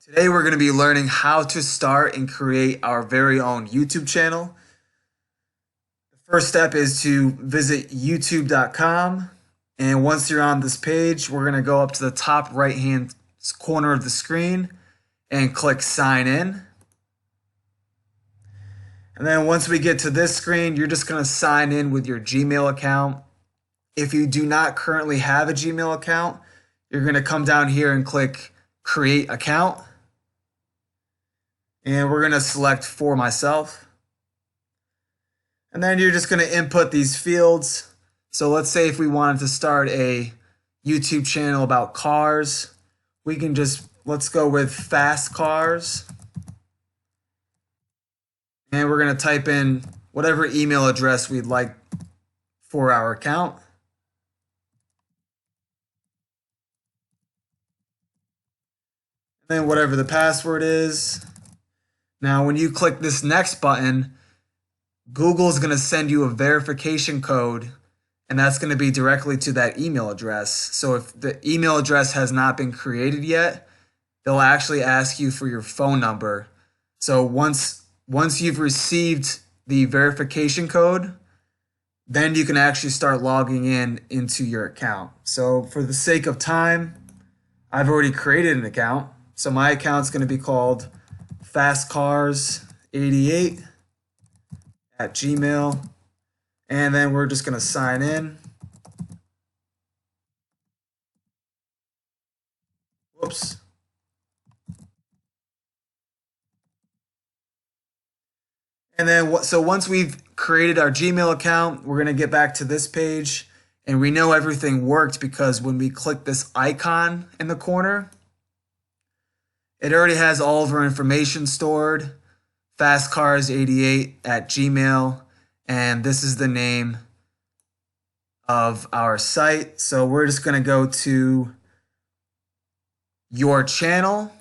Today we're going to be learning how to start and create our very own YouTube channel. The first step is to visit youtube.com, and once you're on this page, we're going to go up to the top right hand corner of the screen and click sign in. And then once we get to this screen, you're just going to sign in with your Gmail account. If you do not currently have a Gmail account, you're going to come down here and click create account. And we're going to select for myself. And then you're just going to input these fields. So let's say if we wanted to start a YouTube channel about cars, we can let's go with fast cars. And we're going to type in whatever email address we'd like for our account. And then whatever the password is. Now, when you click this next button, Google is going to send you a verification code, and that's going to be directly to that email address. So if the email address has not been created yet, they'll actually ask you for your phone number. So once you've received the verification code, then you can actually start logging into your account. So for the sake of time, I've already created an account. So my account's going to be called fastcars88@gmail, and then we're just going to sign in. Whoops. And then so once we've created our Gmail account, we're going to get back to this page, and we know everything worked because when we click this icon in the corner, it already has all of our information stored, fastcars88@gmail, and this is the name of our site. So we're just going to go to your channel.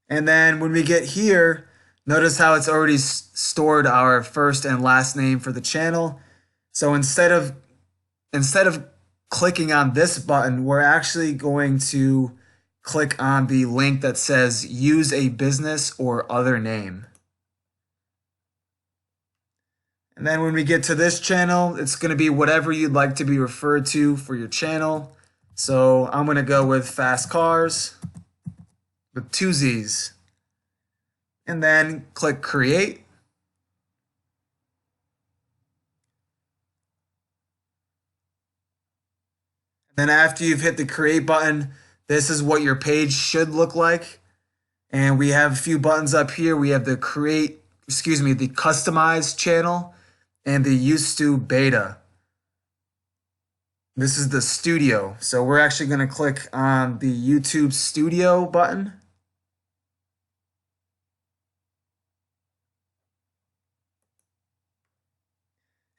And then when we get here, notice how it's already stored our first and last name for the channel. So instead of clicking on this button, we're actually going to click on the link that says use a business or other name. And then when we get to this channel, it's going to be whatever you'd like to be referred to for your channel. So I'm going to go with Fast Cars with 2 Z's. And then click create. Then after you've hit the create button, this is what your page should look like. And we have a few buttons up here. We have the customize channel and the used to beta. This is the studio. So we're actually going to click on the YouTube studio button.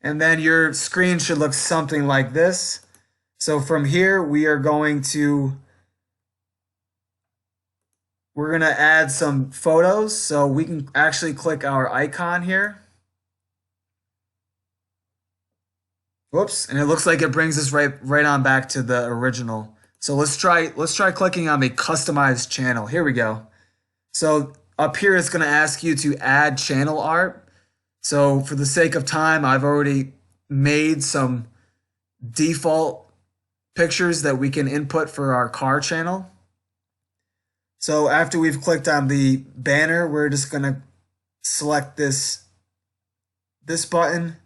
And then your screen should look something like this. So from here, we're going to add some photos. So we can actually click our icon here. Whoops, and it looks like it brings us right on back to the original. So let's try clicking on the customized channel. Here we go. So up here, it's going to ask you to add channel art. So for the sake of time, I've already made some default pictures that we can input for our car channel. So after we've clicked on the banner, we're just going to select this button.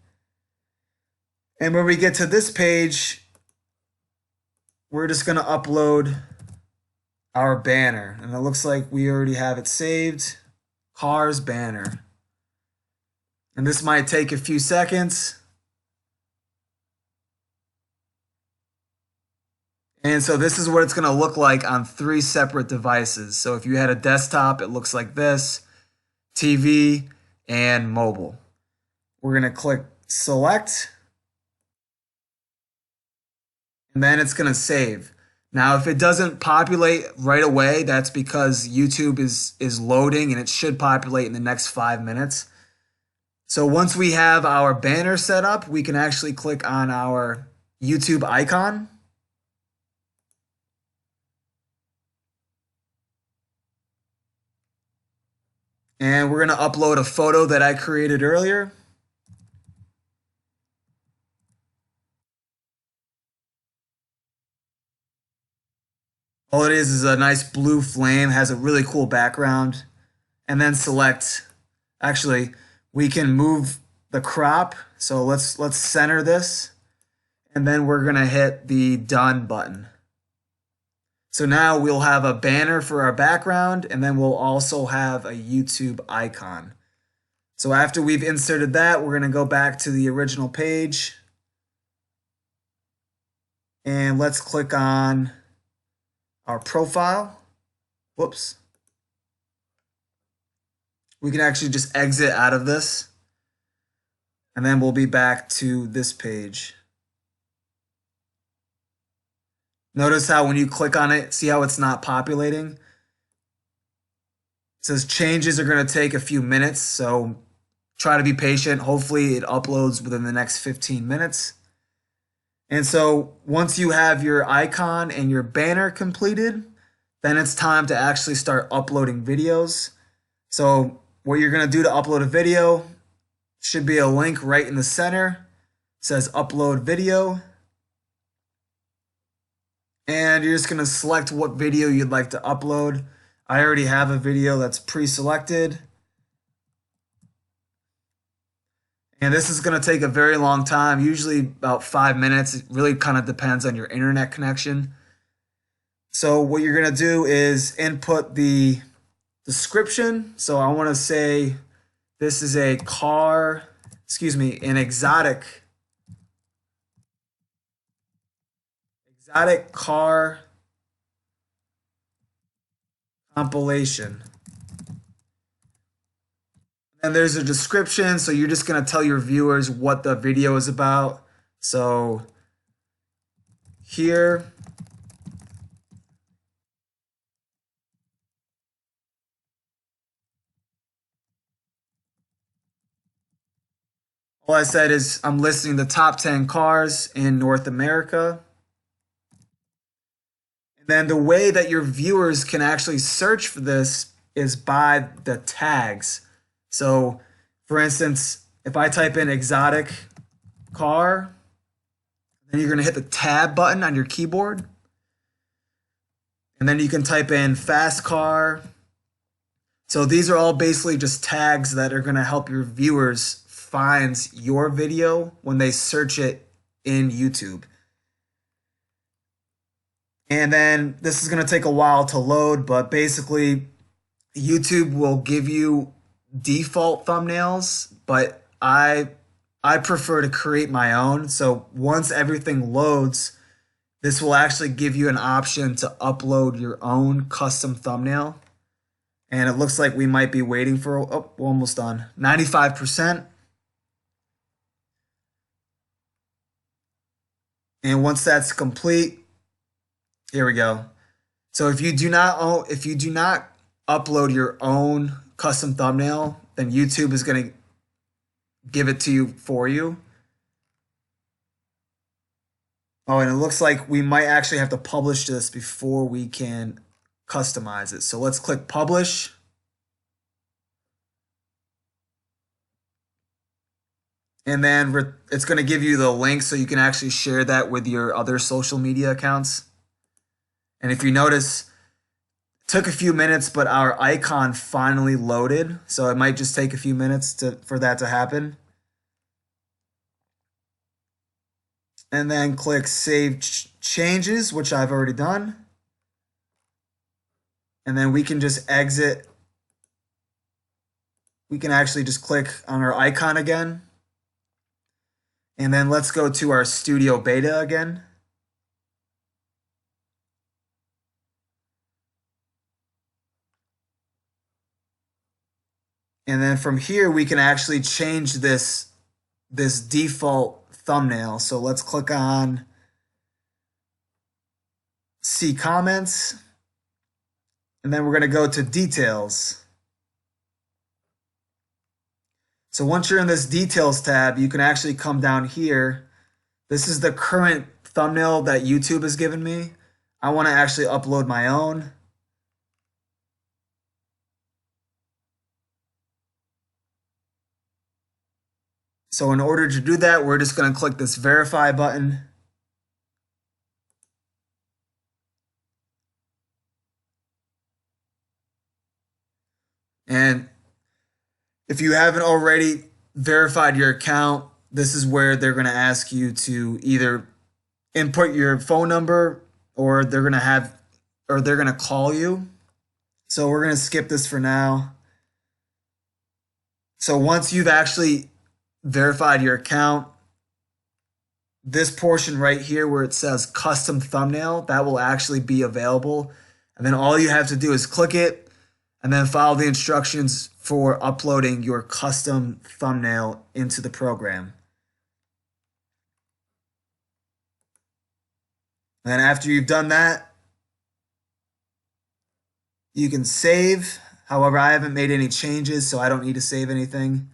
And when we get to this page, we're just going to upload our banner. And it looks like we already have it saved. Cars banner. And this might take a few seconds. And so this is what it's going to look like on 3 separate devices. So if you had a desktop, it looks like this, TV, and mobile. We're going to click select. And then it's going to save. Now, if it doesn't populate right away, that's because YouTube is loading, and it should populate in the next 5 minutes. So once we have our banner set up, we can actually click on our YouTube icon. And we're going to upload a photo that I created earlier. All it is a nice blue flame, has a really cool background. And then select, actually, we can move the crop. So let's center this. And then we're going to hit the done button. So now we'll have a banner for our background, and then we'll also have a YouTube icon. So after we've inserted that, we're going to go back to the original page. And let's click on our profile. Whoops. We can actually just exit out of this. And then we'll be back to this page. Notice how when you click on it, see how it's not populating? It says changes are going to take a few minutes, so try to be patient. Hopefully it uploads within the next 15 minutes. And so once you have your icon and your banner completed, then it's time to actually start uploading videos. So what you're going to do to upload a video should be a link right in the center. It says upload video. And you're just going to select what video you'd like to upload. I already have a video that's pre-selected. And this is going to take a very long time, usually about 5 minutes. It really kind of depends on your internet connection. So what you're going to do is input the description. So I want to say this is a car, an exotic car compilation. And there's a description, so you're just going to tell your viewers what the video is about. So here, all I said is I'm listing the top 10 cars in North America. And then the way that your viewers can actually search for this is by the tags. So, for instance, if I type in exotic car, then you're going to hit the tab button on your keyboard. And then you can type in fast car. So these are all basically just tags that are going to help your viewers find your video when they search it in YouTube. And then this is going to take a while to load, but basically YouTube will give you default thumbnails, but I prefer to create my own. So once everything loads, this will actually give you an option to upload your own custom thumbnail. And it looks like we might be waiting for, oh, we're almost done, 95%. And once that's complete, here we go. So if you do not upload your own custom thumbnail, then YouTube is going to give it to you for you. Oh, and it looks like we might actually have to publish this before we can customize it. So let's click publish. And then it's going to give you the link so you can actually share that with your other social media accounts. And if you notice, it took a few minutes, but our icon finally loaded. So it might just take a few minutes for that to happen. And then click Save Changes, which I've already done. And then we can just exit. We can actually just click on our icon again. And then let's go to our Studio Beta again. And then from here, we can actually change this default thumbnail. So let's click on See Comments. And then we're going to go to Details. So once you're in this Details tab, you can actually come down here. This is the current thumbnail that YouTube has given me. I want to actually upload my own. So in order to do that, we're just going to click this verify button. And if you haven't already verified your account, this is where they're going to ask you to either input your phone number or they're going to call you. So we're going to skip this for now. So once you've actually verified your account, this portion right here where it says custom thumbnail, that will actually be available. And then all you have to do is click it and then follow the instructions for uploading your custom thumbnail into the program. And then after you've done that, you can save. However, I haven't made any changes, so I don't need to save anything.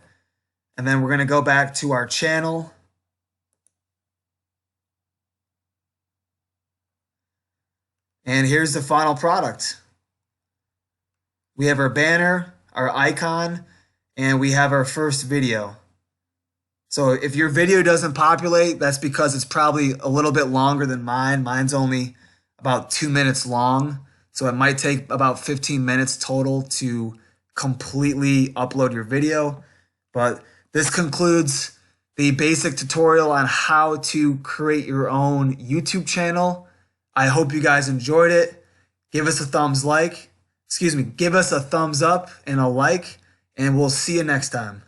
And then we're going to go back to our channel. And here's the final product. We have our banner, our icon, and we have our first video. So if your video doesn't populate, that's because it's probably a little bit longer than mine. Mine's only about 2 minutes long. So it might take about 15 minutes total to completely upload your video. But this concludes the basic tutorial on how to create your own YouTube channel. I hope you guys enjoyed it. Give us a give us a thumbs up and a like, and we'll see you next time.